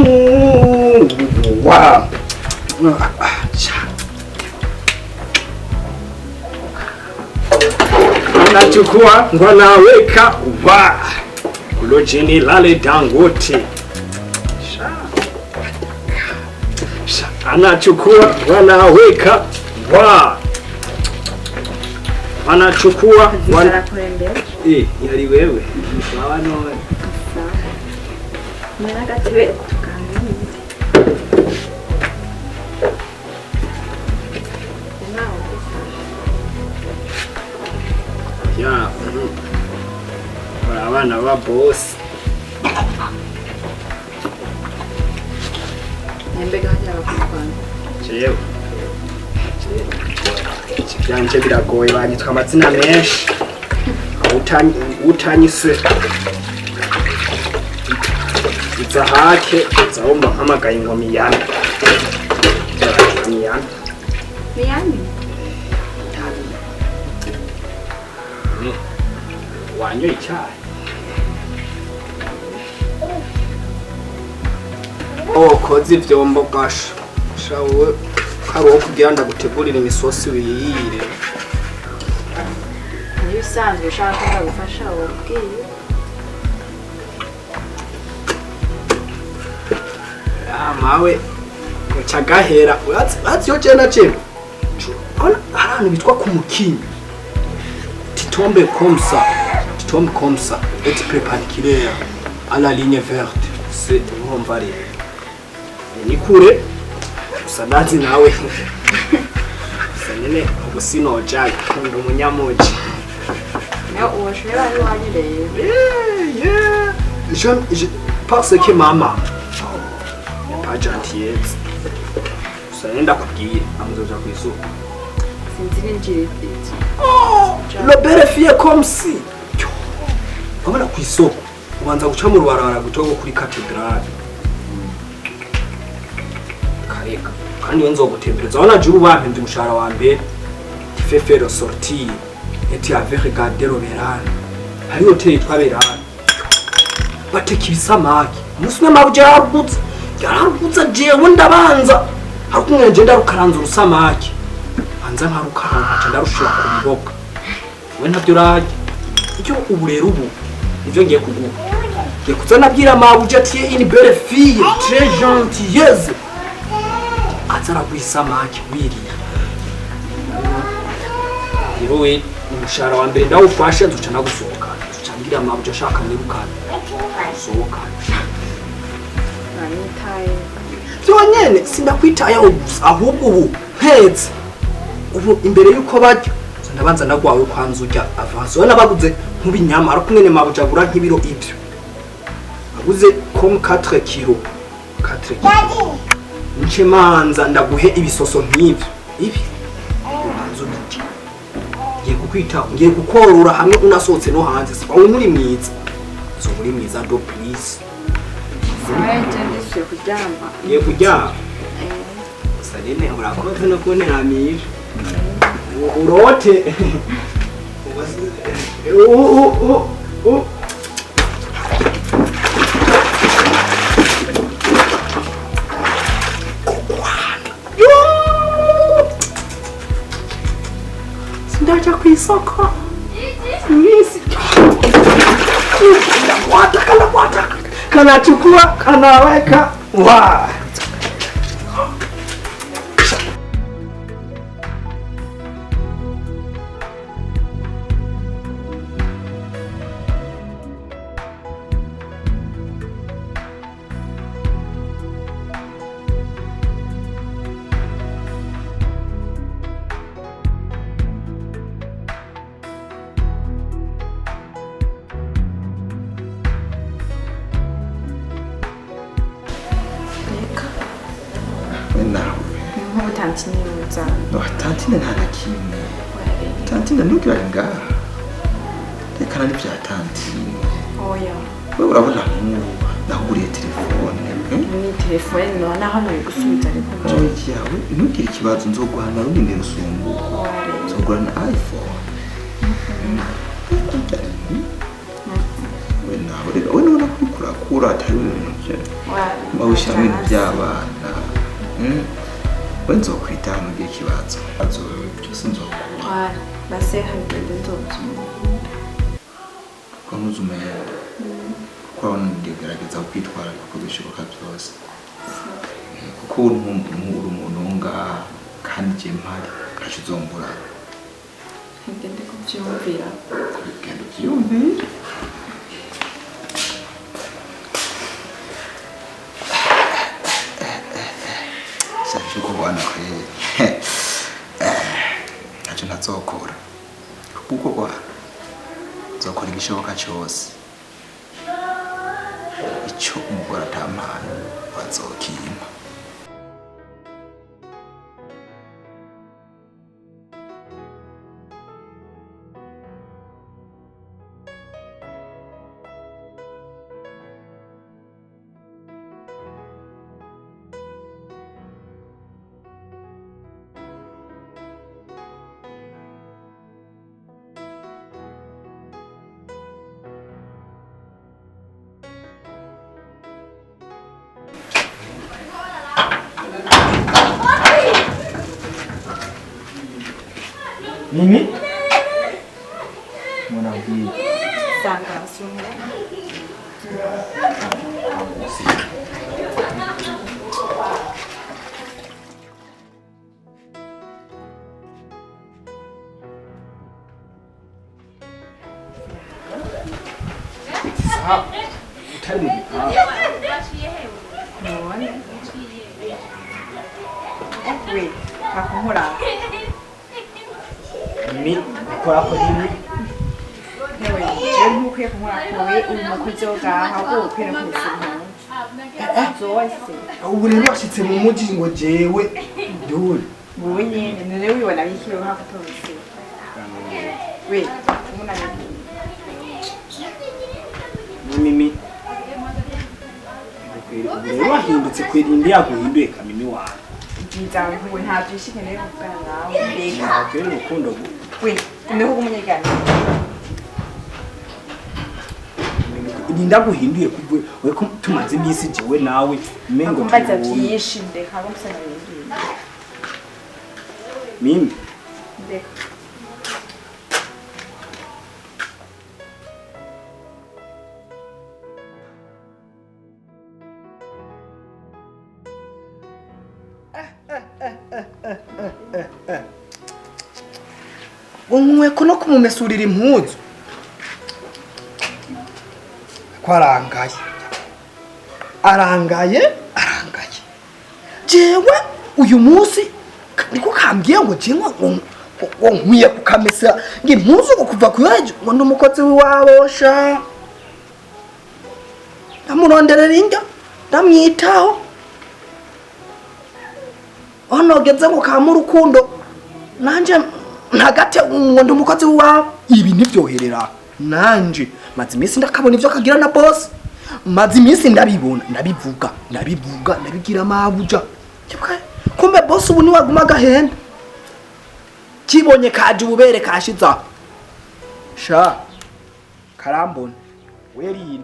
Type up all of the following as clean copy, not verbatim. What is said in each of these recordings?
Wow. Anachukua ngo anaweka wa kulojini lale Dangote. Anachukua ngo anaweka wa anachukua yari wewe sawa none mwana gatwe tukangize ya abana ba bose nembega hajya bakwana jewe byanje biragoye banyitwa amazina menshi utanyise izahake zawumva mpamagaye ngo Miyami wanyoye icyayi koze ivyombo gasha shawe karuho kugira ndagutegurira imisosi wiyire nibisanzwe ushaka gufasha ubwiye mawe ucagahera urazi yo cena cena ahantu bitwa ku mukinyi titombe comme ça et prépare à la ligne verte c'est umvare ni kure usanazi nawe sanene ubusino jaga ndo munyamoji nayo uwashobora ari wanyireye je parce que mama pas gentille sanenda kubwiye amuzoja kwisuka sinzi ninjire le belle fille comme si babona kwisoko ubanza guca mu rubarabara gutogo kuri cathedrale kareka kandi yo nzogutembereza wana je ubampe umushara wa mbere fait faire sortir et tu avais regardé l'Oberane hari hotel twaberane bateka ibisamaki musumwe mabuje yararugutsa jewe ndabanza hakumwe je ndarukaranza urusamaki banza nkarukaranga ndarushira ku biboka we ntavyo raje icyo ubu rero ubu ivyo ngiye kuguha ngiye kuzana bwira mabuje ati une belle fille très gentilleuse azara kwisamaki wiriye yewe umushara wa mbere ndawufashe nzuca nagusohoka nzuca ngira mabuje ashaka mwirukana sohoka anitaye byonyene sindakwitayeho gusa ahubwo ubu mpetse ubu imbere yuko bajya ndabanza ndagwawe kwanza ujya avance wana baguze nk'ubinyama ariko mwene mabuje agura nk'ibiro ibyo aguze comme 4 kilo nce manza ndaguhe ibisoso nk'ibyo ibi banzo biti ngiye kukwitaho ngiye gukorora hamwe unasohotse no hanze aho muri mwiza so muri mwiza do please ngiye kuryama salene urakoze no kunteramira urote sindaja kwisoko misi Kanakwata kanachukua kanaweka wa tantine nta nakimwe tantine ntukira ngaha reka nari bya tantine oya wewe urabona nakuguriye telefone ni telefone none hano gusubiza ariko yawe ntugire ikibazo nzoguhana rundi ndero sumbu nzogurana iPhone we nawe reka we none kurikura ku gukura atari ibintu bawushyiramo ibintu by'abana we nzokwitaho mugihe ikibazo byose nzokura base hagende nzoza ko ntuzumenya kuko ndigerageza kwitwara kuko bishoboka byose kuko uri umuntu ngaha kandi je mpari ntacyo uzombura hagende kubyumvira genda ubyumvire sashuko bwana kweli ntacyo ntazokora kuko nzokora igishoboka cyose icyo umugore atampaye bazokimpa Mimy? Mwanangu. Sanga sumu. Utari mu gitaha. None. We, hakumura. Mimy, ukora ko nini? Hewe, je ntukwiye kumura kowe uri mukozi wo gaha ahubwo ukwiye no kubisubira. Zose. Ubu rero washitse mu muji ngo jewe nduri. Wowe nyene none wibona bikiro hakutose. We, umuna Mimy. Rero wahindutse kwirindi yaguhinduye Mimy wawe. Nza ngo ntavyo ishikeneye kuvugana nawe. Mbega. Okay, urukundo gu. We, ndiho kumunyegana. Ninda guhinduye kubwe we ko tumaze imisi jewe nawe mengo Kumbaza byinshi ndeka ko musana yinduye. Mimy. Ndeka. Umwe ko no kumumesurira impuzu arangaye jewe uyu munsi niko kambwiye ngo jewe ngo nkwiye kukamesa ngimpuzu ngo kuva kuyeje ngo numukozi w'iwabosha ndamuronderera indya ndamwitaho onogeze ngo kama urukundo nanje ntagate ngo ndumukozi w'iwabo ibi nivyoherera nanje maze imisi ndakabona ivyo kagira na boss maze imisi ndabibona ndabigira mabuja kumbe boss ubu niwaguma gahenda kibonye kaje ububere kashiza sha karambona werine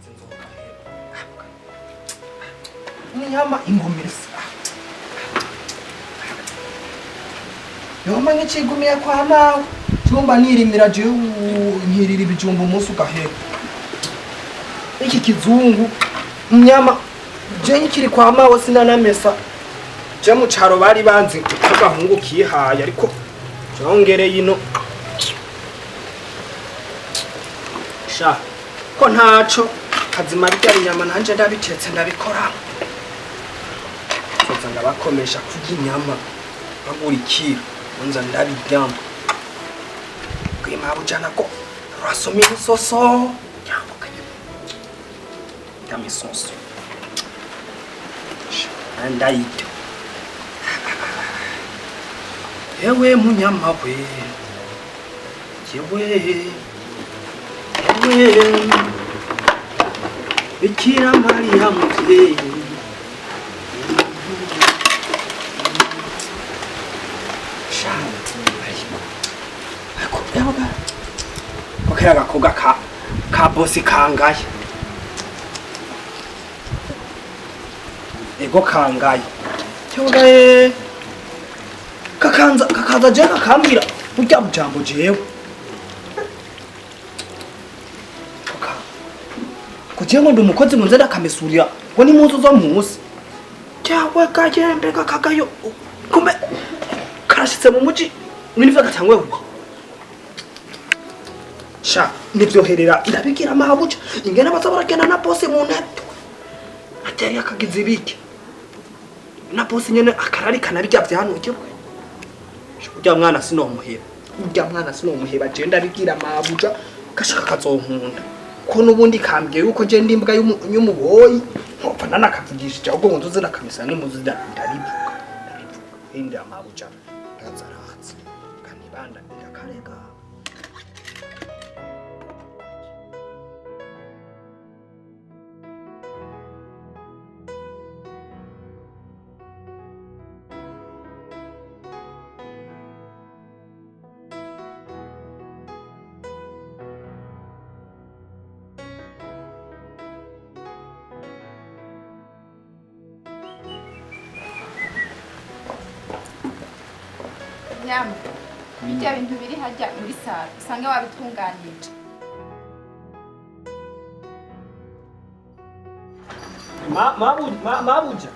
inzoga inyama ingomesi yoma nk'ikigumiye kwa mawe cyumba nirimira je nkirira ibijumba umunsi ugahera iki kizungu inyama je nkiri kwa mawe sinanamesa je mu caro bari banzi agahungu kihaye ariko jongereye ino sha ko ntaco kazima bijya inyama nanje ndabitetse ndabikora soza ndabakomesha kurya inyama bagura ikiro unza ndabiryama kwima bujana ko rasomye isoso yambuka ndamisoso ndayito yewe munyama we yewe Bikira Maria muvyeyi Okera gakoga ka bose kangaye ego kangaye cyogaye kakaza je kakambira burya bujambo jewe kujengo ndo mukozi munze ndakamesurira ngo ni munzu zo musi cyawe kajembe kakagayo kumbe karashitse mu muji mwinivya gatangwe huko sha nivyoherera ndabigira mahabuja ingena bazabaragenda na bose mu neto ateye akagize ibiki na bose nyene akarari kanabijya byanuke urya mwana sinomuheba je ndabigira mahabuja gashaka kazonkunda ko nubundi kambye yuko je ndimbwa y'umuboyi nkopfa nanakavugishije ahubwo ngo nzuze nakamisa n'imuzi ndarivuga indi amabuja azarahatse kanibanda ngakarega Nyama, bijya bintu biri hajya muri sala usange wabitunganije. Mabuja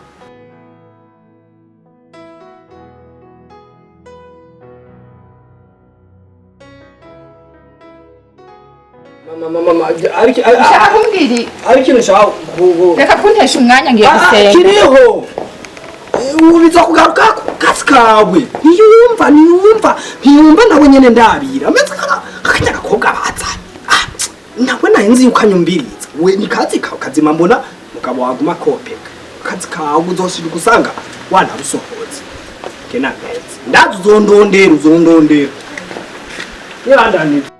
ariko nshaka reka kuntesha umwanya ngiye gusenga kiriho ubiza kugaruka kazi kawe ntiyumva nawe nyene ndabira meze kakanya gakobwa bazanye nawe nayenzi ukanyumbiriza we ni kazi kawe kazima mbona mugabo waguma kopeka kazi kawe uzoshira gusanga wana rusohoze kena neza ndazi uzondondera nibandaniza